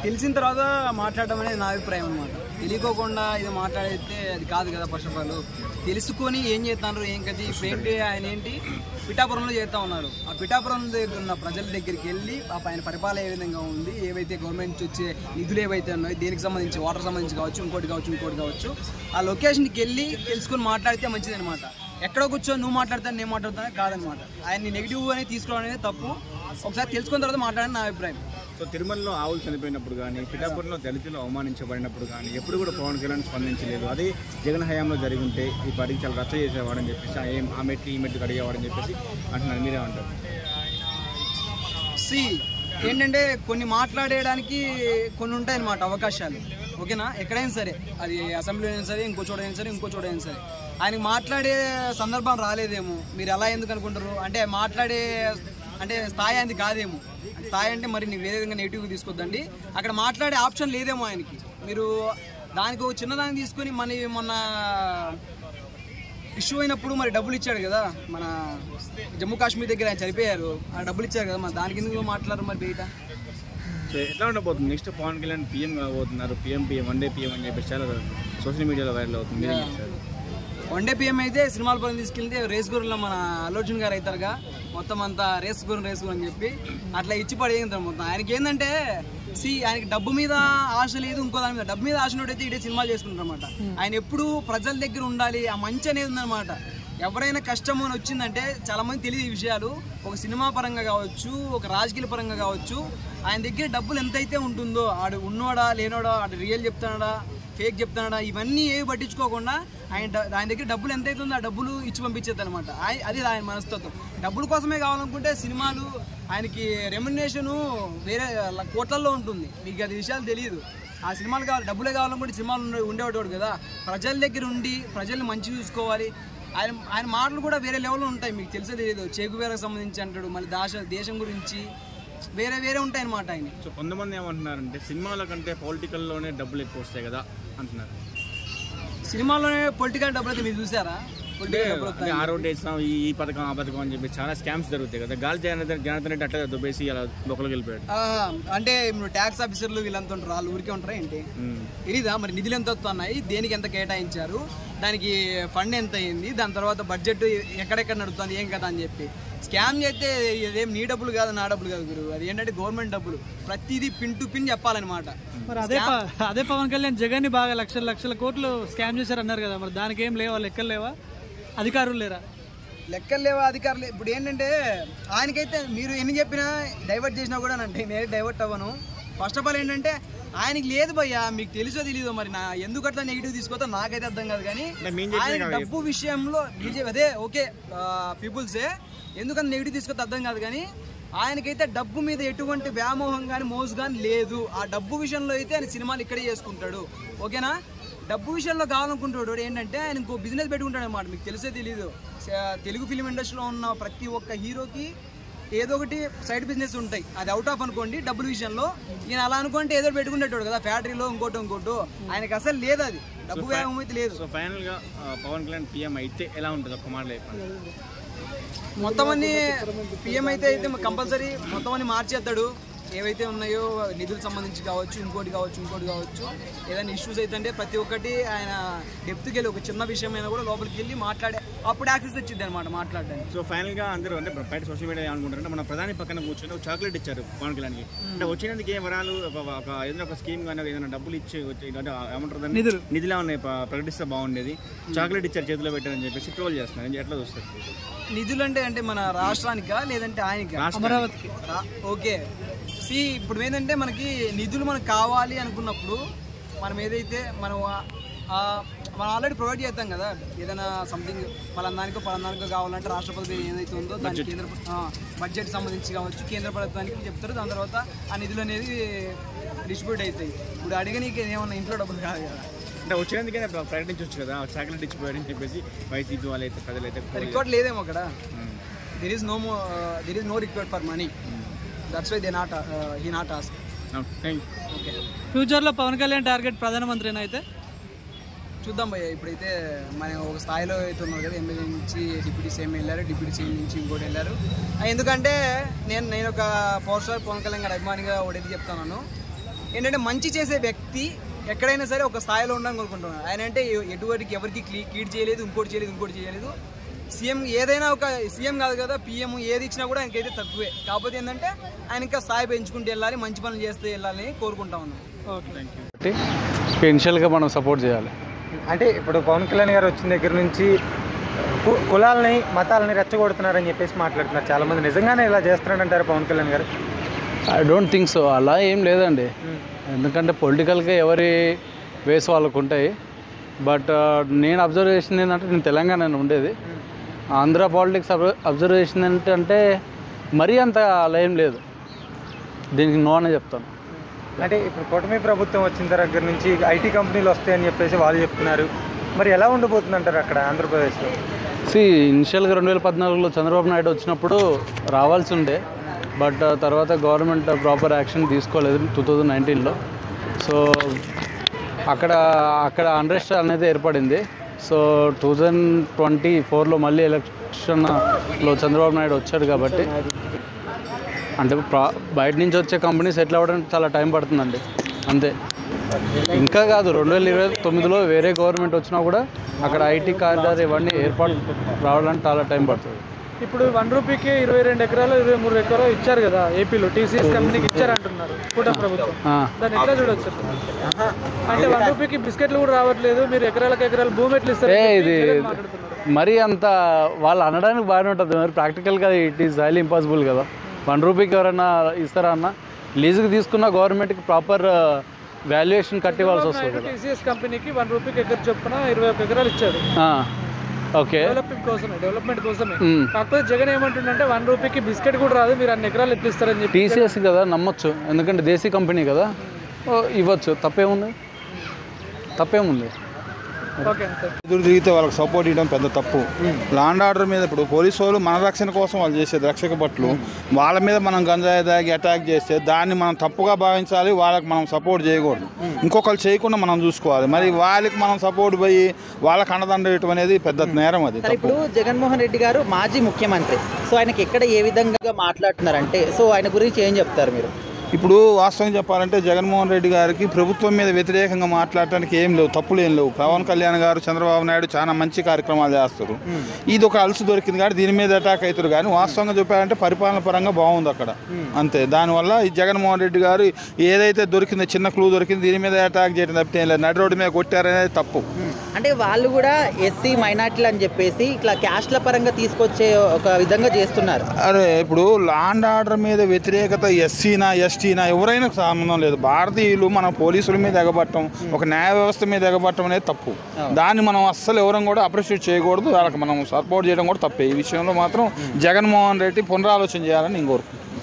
తెలిసిన తర్వాత మాట్లాడడం అనేది నా అభిప్రాయం అనమాట. తెలియకోకుండా ఇది మాట్లాడితే అది కాదు కదా. ఫస్ట్ ఆఫ్ ఆల్ తెలుసుకొని ఏం చేస్తున్నారు ఏం కదా. ఇప్పుడు ఏంటి ఆయన పిఠాపురంలో చేస్తూ ఉన్నారు. ఆ పిఠాపురం దగ్గర ఉన్న ప్రజల దగ్గరికి వెళ్ళి ఆయన పరిపాలన ఏ విధంగా ఉంది, ఏవైతే గవర్నమెంట్ నుంచి వచ్చే నిధులు ఏవైతే ఉన్నాయో దేనికి సంబంధించి వాటర్ సంబంధించి కావచ్చు ఇంకోటి కావచ్చు ఆ లొకేషన్కి వెళ్ళి తెలుసుకొని మాట్లాడితే మంచిది అనమాట. ఎక్కడో కూర్చొని నువ్వు మాట్లాడతాను నేను మాట్లాడతానే కాదనమాట. ఆయన్ని నెగిటివ్ అనేది తీసుకోవడం అనేది తప్పు. ఒకసారి తెలుసుకున్న తర్వాత మాట్లాడని నా అభిప్రాయం. సో తిరుమలలో ఆవులు చనిపోయినప్పుడు కానీ పిఠాపురంలో దళితులు అవమానించబడినప్పుడు కానీ ఎప్పుడు కూడా పవన్ కళ్యాణ్ స్పందించలేదు. అదే జగన్ హయాంలో జరిగి ఉంటే ఈ పార్టీకి చాలా రచ్చ చేసేవాడని చెప్పేసి ఆ మెట్లు ఈ మెట్లు అడిగేవాడని చెప్పేసి అంటున్నారు. మీరే అంటారు? ఏంటంటే కొన్ని మాట్లాడేయడానికి కొన్ని ఉంటాయన్నమాట అవకాశాలు. ఓకేనా, ఎక్కడైనా సరే అది అసెంబ్లీ అయినా సరే ఇంకో చోటైనా సరే ఆయనకి మాట్లాడే సందర్భం రాలేదేమో. మీరు ఎలా ఎందుకు అనుకుంటారు అంటే మాట్లాడే అంటే స్థాయి అది కాదేమో. స్థాయి అంటే మరి నీకు వేరే విధంగా నెగిటివ్గా తీసుకోవద్దండి. అక్కడ మాట్లాడే ఆప్షన్ లేదేమో ఆయనకి. మీరు దానికి ఒక చిన్నదాన్ని తీసుకొని మొన్న ఇష్యూ అయినప్పుడు మరి డబ్బులు ఇచ్చాడు కదా, మన జమ్మూ కాశ్మీర్ దగ్గర ఆయన చనిపోయారు, ఆ డబ్బులు ఇచ్చారు కదా, మరి దానికి ఎందుకు మాట్లాడరు మరి బయట? సో ఎట్లా ఉండబోతుంది నెక్స్ట్? పవన్ కళ్యాణ్ పీఎం కాబోతున్నారు. పీఎం వన్ డే పీఎం అని చెప్పేసి చాలా సోషల్ మీడియాలో వైరల్ అవుతుంది. వన్ డే పీఎం అయితే సినిమాల పరంగా తీసుకెళ్తే రేస్ గురులో మన అల్లు అర్జున్ గారు అవుతారుగా, మొత్తం అంతా రేస్ గురు అని చెప్పి అట్లా ఇచ్చి పడేయంతారు మొత్తం. ఆయనకి ఏంటంటే ఆయనకి డబ్బు మీద ఆశ లేదు, ఇంకో దాని మీద. డబ్బు మీద ఆశ అయితే ఇదే సినిమాలు చేసుకుంటారు అనమాట. ఆయన ఎప్పుడు ప్రజల దగ్గర ఉండాలి, ఆ మంచి అనేది ఉందన్నమాట. ఎవరైనా కష్టం అని వచ్చిందంటే చాలా మంది తెలియదు ఈ విషయాలు. ఒక సినిమా పరంగా కావచ్చు, ఒక రాజకీయ పరంగా కావచ్చు, ఆయన దగ్గర డబ్బులు ఎంతైతే ఉంటుందో, ఆడు ఉన్నోడా లేనోడా, ఆడు రియల్ చెప్తాడా ఫేక్ చెప్తాడా, ఇవన్నీ ఏవి పట్టించుకోకుండా ఆయన దగ్గర డబ్బులు ఎంతైతే ఉందో ఆ డబ్బులు ఇచ్చి పంపించేది అనమాట. అది ఆయన మనస్తత్వం. డబ్బుల కోసమే కావాలనుకుంటే సినిమాలు ఆయనకి రెమ్యునరేషను వేరే కోట్లల్లో ఉంటుంది. మీకు అది విషయాలు తెలియదు. ఆ సినిమాలు కావాలి, డబ్బులే కావాలనుకుంటే సినిమాలు ఉండేవాడు కదా. ప్రజల దగ్గర ఉండి ప్రజల్ని మంచిగా చూసుకోవాలి. ఆయన మాటలు కూడా వేరే లెవెల్లో ఉంటాయి, మీకు తెలిసే తెలియదు. చేగువేరకు సంబంధించి అంటాడు, మళ్ళీ దేశం గురించి వేరే ఉంటాయి అన్నమాట ఆయన. సో కొంతమంది ఏమంటున్నారంటే సినిమాల కంటే పొలిటికల్లోనే డబ్బులు ఎక్కువ వస్తాయి కదా అంటున్నారు. సినిమాలోనే పొలిటికల్ డబ్బులు అయితే మీరు చూసారా? ఆ రోడ్ వేసినాం, ఈ పథకం ఆ పథకం అని చెప్పి చాలా స్కామ్స్ జరుగుతాయి కదా. గాలి జనార్దన్ రెడ్డి అట్లా దుబ్బేసి అలా బొక్కలోకి వెళ్ళిపోయాడు. అంటే ఇప్పుడు ట్యాక్స్ ఆఫీసర్లు వీళ్ళంతా ఉంటారు, వాళ్ళు ఊరికే ఉంటారా ఏంటి? తెలీదా మరి నిధులు ఎంత వస్తున్నాయి, దేనికి ఎంత కేటాయించారు, దానికి ఫండ్ ఎంత అయింది, దాని తర్వాత బడ్జెట్ ఎక్కడెక్కడ నడుస్తుంది ఏం కదా అని చెప్పి స్కామ్ చేస్తే ఇదేం నీ డబ్బులు కాదు నా డబ్బులు కాదు గురు, అది ఏంటంటే గవర్నమెంట్ డబ్బులు. ప్రతిదీ పిన్ టు పిన్ చెప్పాలన్నమాట. మరి అదే పవన్ కళ్యాణ్ జగన్ ని బాగా లక్షల కోట్లు స్కామ్ చేశారు అన్నారు కదా, మరి దానికి ఏం లేవా, లెక్కలు లేవా, అధికారులు లేరా? లెక్కలు లేవా, అధికారులు. ఇప్పుడు ఏంటంటే ఆయనకైతే మీరు ఎన్ని చెప్పినా డైవర్ట్ చేసినా కూడా నేను డైవర్ట్ అవ్వను. ఫస్ట్ ఆఫ్ ఆల్ ఏంటంటే ఆయనకి లేదు భయ్యా, మీకు తెలుసో తెలీదో మరి నా ఎందుకు అట్లా నెగిటివ్ తీసుకోవద్దో నాకైతే అర్థం కాదు. కానీ ఆయన డబ్బు విషయంలో అదే ఓకే పీపుల్సే ఎందుకంటే నెగిటివ్ తీసుకొస్తే అర్థం కాదు. కానీ ఆయనకైతే డబ్బు మీద ఎటువంటి వ్యామోహం కానీ మోజు కానీ లేదు. ఆ డబ్బు విషయంలో అయితే ఆయన సినిమాలు ఇక్కడే చేసుకుంటాడు. ఓకేనా, డబ్బు విషయంలో కావాలనుకుంటాడు ఏంటంటే ఆయన ఇంకో బిజినెస్ పెట్టుకుంటాడు అనమాట. మీకు తెలిసే తెలీదు, తెలుగు ఫిలిం ఇండస్ట్రీలో ఉన్న ప్రతి ఒక్క హీరోకి ఏదో ఒకటి సైడ్ బిజినెస్ ఉంటాయి. అది అవుట్ ఆఫ్ అనుకోండి డబ్బుల విషయంలో. ఈయన అలా అనుకుంటే ఏదో పెట్టుకుంటాడు కదా, ఫ్యాక్టరీలో ఇంకోటో. ఆయనకి అసలు లేదు, అది డబ్బు వ్యామోహం అయితే లేదు. సో ఫైనల్ గా పవన్ కళ్యాణ్ పీఎం అయితే ఎలా ఉంటుంది ఒక్క మాట లేకపోతే? మొత్తం అన్ని పీఎం అయితే కంపల్సరీ మొత్తం అన్ని మార్చేస్తాడు. ఏవైతే ఉన్నాయో నిధులకు సంబంధించి కావచ్చు ఇంకోటి కావచ్చు ఏదైనా ఇష్యూస్ అయితే అంటే ప్రతి ఒక్కటి ఆయన డెప్త్కి వెళ్ళి ఒక చిన్న విషయం అయినా కూడా లోపలికి వెళ్ళి మాట్లాడే అప్పుడు యాక్సెస్ వచ్చింది అనమాట మాట్లాడడానికి. సో ఫైనల్ గా అందరూ అంటే బయట సోషల్ మీడియా అనుకుంటారంటే మన ప్రధాని పక్కన కూర్చొని ఒక చాక్లెట్ ఇచ్చారు పవన్ కళ్యాణ్కి. అంటే వచ్చినందుకు ఏ వరాలు ఏదైనా ఒక స్కీమ్ కానీ ఏదైనా డబ్బులు ఇచ్చి ఏమంటారు నిధులు ఉన్నాయి ప్రకటిస్తే బాగుండేది, చాక్లెట్ ఇచ్చారు చేతిలో పెట్టారని చెప్పేసి ట్రోల్ చేస్తున్నారు. ఎట్లా చూస్తారు? నిధులు అంటే మన రాష్ట్రానికా లేదంటే ఆయనకి? అమరావతికి. ఓకే, ఇప్పుడు ఏంటంటే మనకి నిధులు మనకు కావాలి అనుకున్నప్పుడు మనం ఏదైతే మనం ఆల్రెడీ ప్రొవైడ్ చేస్తాం కదా. ఏదైనా సంథింగ్ పలానానికో కావాలంటే రాష్ట్రపతి ఏదైతే ఉందో దానికి కేంద్ర బడ్జెట్ సంబంధించి కావచ్చు కేంద్ర ప్రభుత్వానికి చెప్తారు. దాని తర్వాత ఆ నిధులు అనేది డిస్ట్రిబ్యూట్ అవుతాయి. ఇప్పుడు అడిగనీకి ఏమన్నా ఇంట్లో డబ్బులు కాదు కదా, అంటే వచ్చేందుకే ప్రకటించవచ్చు కదా చాక్లెట్ ఇచ్చిపోయారని చెప్పేసి వైసీపీ వాళ్ళు అయితే ప్రజలైతే. రికార్డ్ లేదేమో అక్కడ. There is no required for money. That's why he not asked. Okay. ఫ్యూచర్లో పవన్ కళ్యాణ్ టార్గెట్ ప్రధానమంత్రిని అయితే చూద్దాం భయ్య. ఇప్పుడైతే మనం ఒక స్థాయిలో అయితే ఉన్నారు కదా, ఎమ్మెల్యే నుంచి డిప్యూటీ సీఎం వెళ్ళారు, డిప్యూటీ సీఎం నుంచి ఇంకోటి వెళ్ళారు. ఎందుకంటే నేను ఒక పవర్ స్టార్ పవన్ కళ్యాణ్ గారి అభిమానిగా ఒకటి చెప్తాను, ఏంటంటే మంచి చేసే వ్యక్తి ఎక్కడైనా సరే ఒక స్థాయిలో ఉండాలని కోరుకుంటున్నాను. ఆయన అంటే ఎటువంటికి ఎవరికి కీడ్ చేయలేదు, ఇంకోటి చేయలేదు. సీఎం ఏదైనా ఒక సీఎం కాదు కదా, పిఎం ఏది ఇచ్చినా కూడా ఆయనకైతే తక్కువే. కాకపోతే ఏంటంటే ఆయన ఇంకా స్థాయి పెంచుకుంటూ వెళ్ళాలి, మంచి పనులు చేస్తూ వెళ్ళాలని కోరుకుంటా ఉన్నాం. ఇనిషియల్గా మనం సపోర్ట్ చేయాలి. అంటే ఇప్పుడు పవన్ కళ్యాణ్ గారు వచ్చిన దగ్గర నుంచి కులాలని మతాలని రెచ్చగొడుతున్నారని చెప్పేసి మాట్లాడుతున్నారు చాలామంది. నిజంగానే ఇలా చేస్తున్నారంటారు పవన్ కళ్యాణ్ గారు? I don't think so. అలా ఏం లేదండి, ఎందుకంటే పొలిటికల్గా ఎవరి వేస్ వాళ్ళకు ఉంటాయి. బట్ నేను అబ్జర్వ్ చేసింది ఏంటంటే, నేను తెలంగాణ ఉండేది, ఆంధ్ర పాలిటిక్స్ అబ్జర్వ్ చేసింది ఏంటంటే మరీ అంత అలా ఏం లేదు. దీనికి నో అనే చెప్తాను. అంటే ఇప్పుడు కూటమి ప్రభుత్వం వచ్చిన దగ్గర నుంచి ఐటీ కంపెనీలు వస్తాయని చెప్పేసి వాళ్ళు చెప్తున్నారు. మరి ఎలా ఉండబోతుంది అంటారు అక్కడ ఆంధ్రప్రదేశ్లో? ఇనిషియల్గా 2014లో చంద్రబాబు నాయుడు వచ్చినప్పుడు రావాల్సి ఉండే, బట్ తర్వాత గవర్నమెంట్ ప్రాపర్ యాక్షన్ తీసుకోలేదు 2019లో. సో అక్కడ అన్రెస్ట్ అనేది ఏర్పడింది. సో 2024లో మళ్ళీ ఎలక్షన్లో చంద్రబాబు నాయుడు వచ్చాడు కాబట్టి, అంటే బయట నుంచి వచ్చే కంపెనీ సెటిల్ అవ్వడానికి చాలా టైం పడుతుందండి, అంతే. ఇంకా కాదు, 2029లో వేరే గవర్నమెంట్ వచ్చినా కూడా అక్కడ ఐటీ కారిడార్ ఇవన్నీ ఏర్పాటు రావడానికి చాలా టైం పడుతుంది. ఇప్పుడు 1 రూపీకి 22 ఎకరాలు 23 ఎకరాలు ఇచ్చారు కదా ఏపీలో, టీసీఎస్ కంపెనీకి ఇచ్చారంటున్నారు కూటమి ప్రభుత్వం. దాన్ని ఎట్లా చూడొచ్చు? అంటే 1 రూపీకి బిస్కెట్లు కూడా రావట్లేదు, మీరు ఎకరాలు భూమి ఎట్లా ఇస్తారు? ఇది మరీ అంత వాళ్ళు అనడానికి బాగానే ఉంటుంది, మరి ప్రాక్టికల్గా ఇట్ ఈస్ హైలీ ఇంపాసిబుల్ కదా. 1 రూపీకి ఎవరైనా ఇస్తారా అన్న? లీజుకి తీసుకున్న గవర్నమెంట్కి ప్రాపర్ వాల్యుయేషన్ కట్టివ్వాల్సి వస్తుంది కదా. టీసీఎస్ కంపెనీకి 1 రూపీకి ఎకర్ చొప్పున 21 ఎకరాలు ఇచ్చారు. ఓకే, డెవలప్మెంట్ కోసమే. కాకపోతే జగన్ ఏమంటుండంటే 1 రూపీకి బిస్కెట్ కూడా రాదు, మీరు అన్ని ఎకరాలు ఎట్లిస్తారని చెప్పి. టీసీఎస్ కదా, నమ్మొచ్చు, ఎందుకంటే దేశీ కంపెనీ కదా, ఇవ్వచ్చు, తప్పేముంది. ఎదురు తిరిగితే వాళ్ళకి సపోర్ట్ ఇవ్వడం పెద్ద తప్పు. లాండ్ ఆర్డర్ మీద ఇప్పుడు పోలీసు వాళ్ళు మన రక్షణ కోసం వాళ్ళు చేసేది రక్షక భటులు, వాళ్ళ మీద మనం గంజాయి దాగి అటాక్ చేస్తే దాన్ని మనం తప్పుగా భావించాలి, వాళ్ళకి మనం సపోర్ట్ చేయకూడదు. ఇంకొకరు చేయకుండా మనం చూసుకోవాలి. మరి వాళ్ళకి మనం సపోర్ట్ పోయి వాళ్ళకి అండదండ ఇవ్వడం అనేది పెద్ద నేరం. అది ఇప్పుడు జగన్మోహన్ రెడ్డి గారు మాజీ ముఖ్యమంత్రి, సో ఆయనకి ఎక్కడ ఏ విధంగా మాట్లాడుతున్నారంటే, సో ఆయన గురించి ఏం చెప్తారు మీరు? ఇప్పుడు వాస్తవం చెప్పాలంటే జగన్మోహన్ రెడ్డి గారికి ప్రభుత్వం మీద వ్యతిరేకంగా మాట్లాడటానికి ఏం లేవు, తప్పులు ఏం లేవు. పవన్ కళ్యాణ్ గారు, చంద్రబాబు నాయుడు చాలా మంచి కార్యక్రమాలు చేస్తారు. ఇది ఒక అలసు దొరికింది కానీ దీని మీద అటాక్ అవుతారు. కానీ వాస్తవంగా చెప్పాలంటే పరిపాలన పరంగా బాగుంది అక్కడ, అంతే. దానివల్ల ఈ జగన్మోహన్ రెడ్డి గారు ఏదైతే దొరికిందో చిన్న క్లూ దొరికింది, దీని మీద అటాక్ చేయడం తప్పితే ఏం లేదు. నడి రోడ్డు మీద కొట్టారనేది తప్పు. అంటే వాళ్ళు కూడా ఎస్సీ మైనార్టీలు అని చెప్పేసి ఇట్లా క్యాస్ట్ల పరంగా తీసుకొచ్చే ఒక విధంగా చేస్తున్నారు. అరే ఇప్పుడు లాండ్ ఆర్డర్ మీద వ్యతిరేకత ఎస్సీనా ఎస్టీనా ఎవరైనా సంబంధం లేదు. భారతీయులు మన పోలీసుల మీద ఎగబట్టడం, ఒక న్యాయ వ్యవస్థ మీద ఎగబట్టడం అనేది తప్పు. దాన్ని మనం అస్సలు ఎవరం కూడా అప్రిషియేట్ చేయకూడదు, వాళ్ళకి మనం సపోర్ట్ చేయడం కూడా తప్పే. ఈ విషయంలో మాత్రం జగన్మోహన్ రెడ్డి పునరాలోచన చేయాలని నేను కోరుకుంటున్నాను.